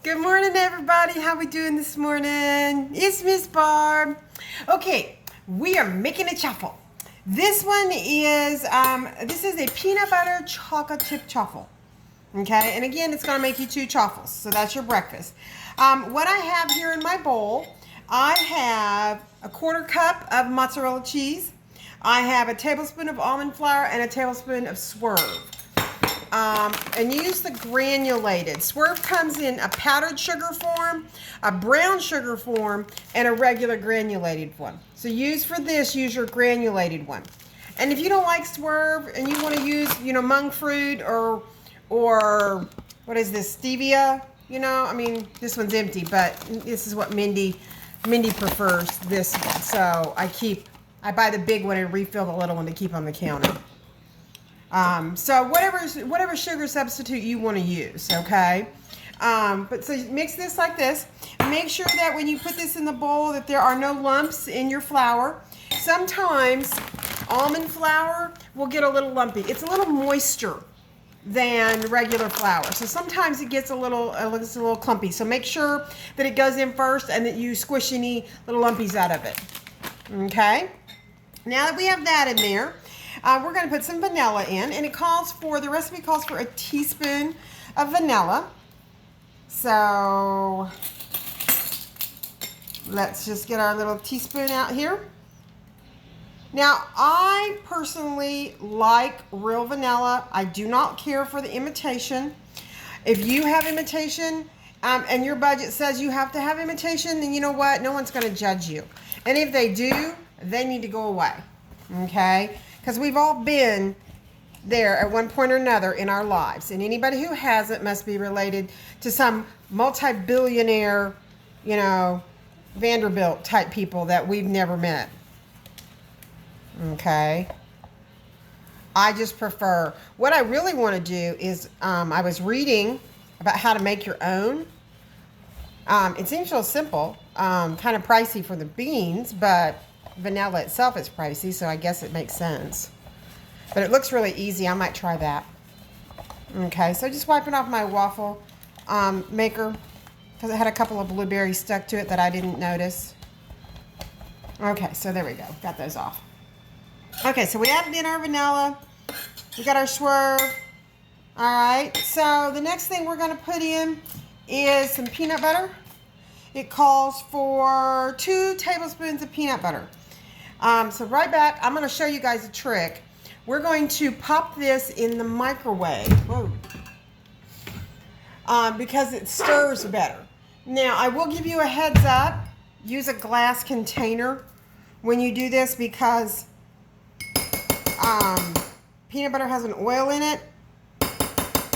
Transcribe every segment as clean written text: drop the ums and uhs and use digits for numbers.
Good morning, everybody. How we doing this morning? It's Miss Barb. Okay, we are making a chaffle. This one is this is a peanut butter chocolate chip chaffle. Okay, and again, it's gonna make you 2 chaffles, so that's your breakfast. What I have here in my bowl, I have a 1/4 cup of mozzarella cheese. I have a tablespoon of almond flour and a tablespoon of swerve. And use the granulated. Swerve comes in a powdered sugar form, a brown sugar form, and a regular granulated one. So use your granulated one. And if you don't like swerve and you want to use, monk fruit or what is this, stevia? I mean, this one's empty, but this is what Mindy prefers, this one. So I buy the big one and refill the little one to keep on the counter. So whatever sugar substitute you want to use, okay? But so mix this like this. Make sure that when you put this in the bowl that there are no lumps in your flour. Sometimes almond flour will get a little lumpy. It's a little moister than regular flour. So sometimes it gets a little clumpy. So make sure that it goes in first and that you squish any little lumpies out of it. Okay? Now that we have that in there, we're going to put some vanilla in, and the recipe calls for a teaspoon of vanilla. So let's just get our little teaspoon out here. Now, I personally like real vanilla. I do not care for the imitation. If you have imitation and your budget says you have to have imitation, then you know what? No one's going to judge you. And if they do, they need to go away. Okay? Because we've all been there at one point or another in our lives. And anybody who hasn't must be related to some multi-billionaire, Vanderbilt type people that we've never met. Okay. I just prefer, what I really want to do is, I was reading about how to make your own. It seems so simple, kind of pricey for the beans, but vanilla itself is pricey, so I guess it makes sense. But it looks really easy. I might try that. Okay, so just wiping off my waffle maker because it had a couple of blueberries stuck to it that I didn't notice. Okay, so there we go. Got those off. Okay, so we added in our vanilla. We got our swerve. All right, so the next thing we're going to put in is some peanut butter. It calls for 2 tablespoons of peanut butter. So right back, I'm going to show you guys a trick. We're going to pop this in the microwave. Whoa. Because it stirs better. Now, I will give you a heads up. Use a glass container when you do this because peanut butter has an oil in it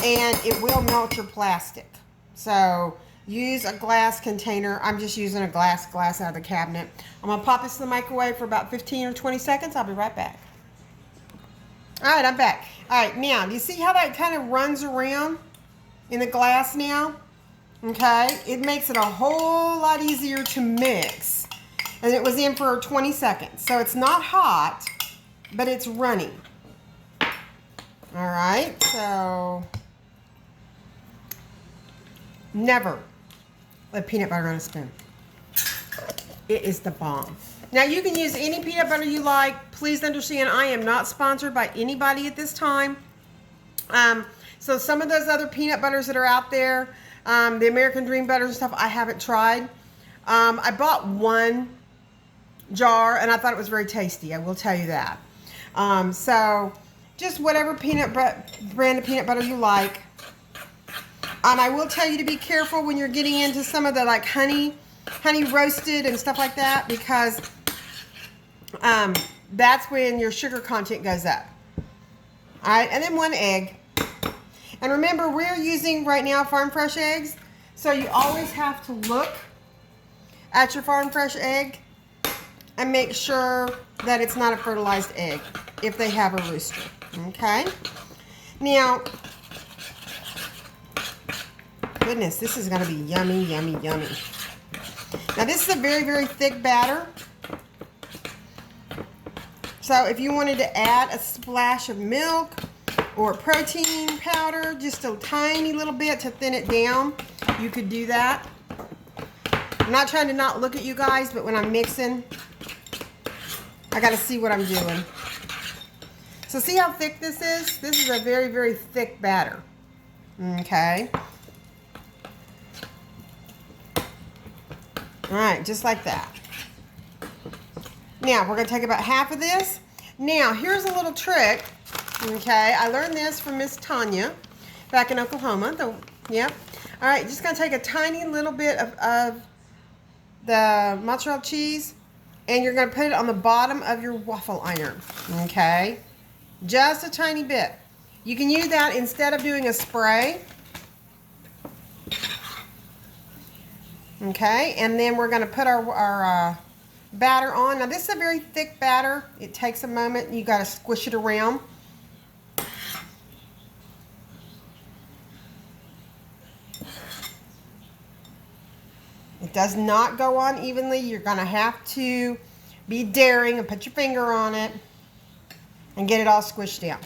and it will melt your plastic. So use a glass container. I'm just using a glass out of the cabinet. I'm going to pop this in the microwave for about 15 or 20 seconds. I'll be right back. All right, I'm back. All right, now, do you see how that kind of runs around in the glass now? Okay, it makes it a whole lot easier to mix. And it was in for 20 seconds. So it's not hot, but it's running. All right, so never let peanut butter on a spoon. It is the bomb. Now you can use any peanut butter you like. Please understand I am not sponsored by anybody at this time. So some of those other peanut butters that are out there, the American Dream butters and stuff, I haven't tried. I bought 1 jar and I thought it was very tasty. I will tell you that. So just whatever brand of peanut butter you like. I will tell you to be careful when you're getting into some of the like honey roasted and stuff like that because that's when your sugar content goes up. All right, and then 1 egg. And remember, we're using right now farm fresh eggs, so you always have to look at your farm fresh egg and make sure that it's not a fertilized egg if they have a rooster. Okay? Now, goodness, this is going to be yummy, yummy, yummy. Now, this is a very, very thick batter. So if you wanted to add a splash of milk or protein powder, just a tiny little bit to thin it down, you could do that. I'm not trying to not look at you guys, but when I'm mixing, I got to see what I'm doing. So see how thick this is? This is a very, very thick batter. Okay. All right, just like that. Now, we're going to take about half of this. Now, here's a little trick. Okay, I learned this from Miss Tanya back in Oklahoma. Yep. All right, just going to take a tiny little bit of the mozzarella cheese, and you're going to put it on the bottom of your waffle iron. Okay, just a tiny bit. You can use that instead of doing a spray. Okay, and then we're going to put our batter on. Now this is a very thick batter. It takes a moment. You got to squish it around. It does not go on evenly. You're going to have to be daring and put your finger on it and get it all squished down.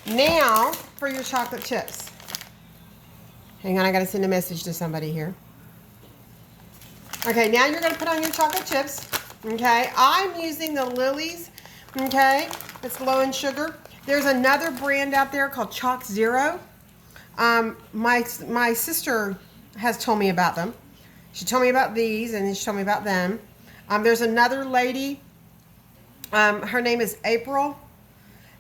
Now for your chocolate chips. Hang on, I got to send a message to somebody here. Okay, now you're going to put on your chocolate chips. Okay, I'm using the Lily's. Okay, it's low in sugar. There's another brand out there called Chalk Zero. My sister has told me about them. She told me about these, and then she told me about them. There's another lady. Her name is April,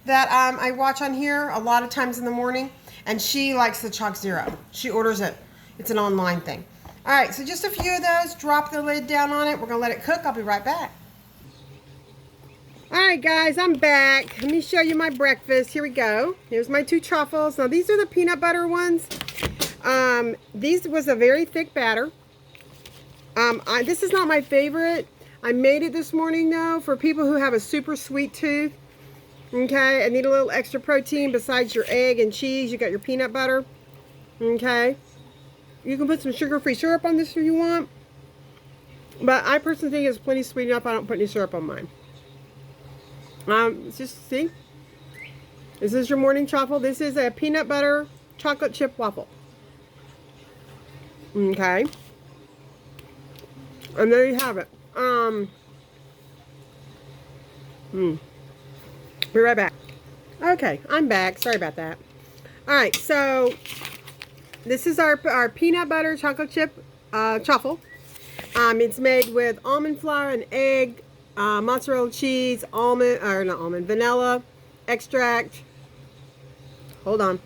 that I watch on here a lot of times in the morning, and she likes the Chalk Zero. She orders it. It's an online thing. All right, so just a few of those. Drop the lid down on it. We're going to let it cook. I'll be right back. All right, guys, I'm back. Let me show you my breakfast. Here we go. Here's my 2 chaffles. Now, these are the peanut butter ones. These was a very thick batter. This is not my favorite. I made it this morning, though, for people who have a super sweet tooth. Okay, I need a little extra protein besides your egg and cheese. You got your peanut butter. Okay. You can put some sugar-free syrup on this if you want. But I personally think it's plenty sweet enough. I don't put any syrup on mine. Just see. This is your morning chaffle. This is a peanut butter chocolate chip waffle. Okay. And there you have it. Be right back. Okay, I'm back. Sorry about that. All right, so this is our peanut butter chocolate chip chaffle. It's made with almond flour and egg, mozzarella cheese, vanilla extract. Hold on.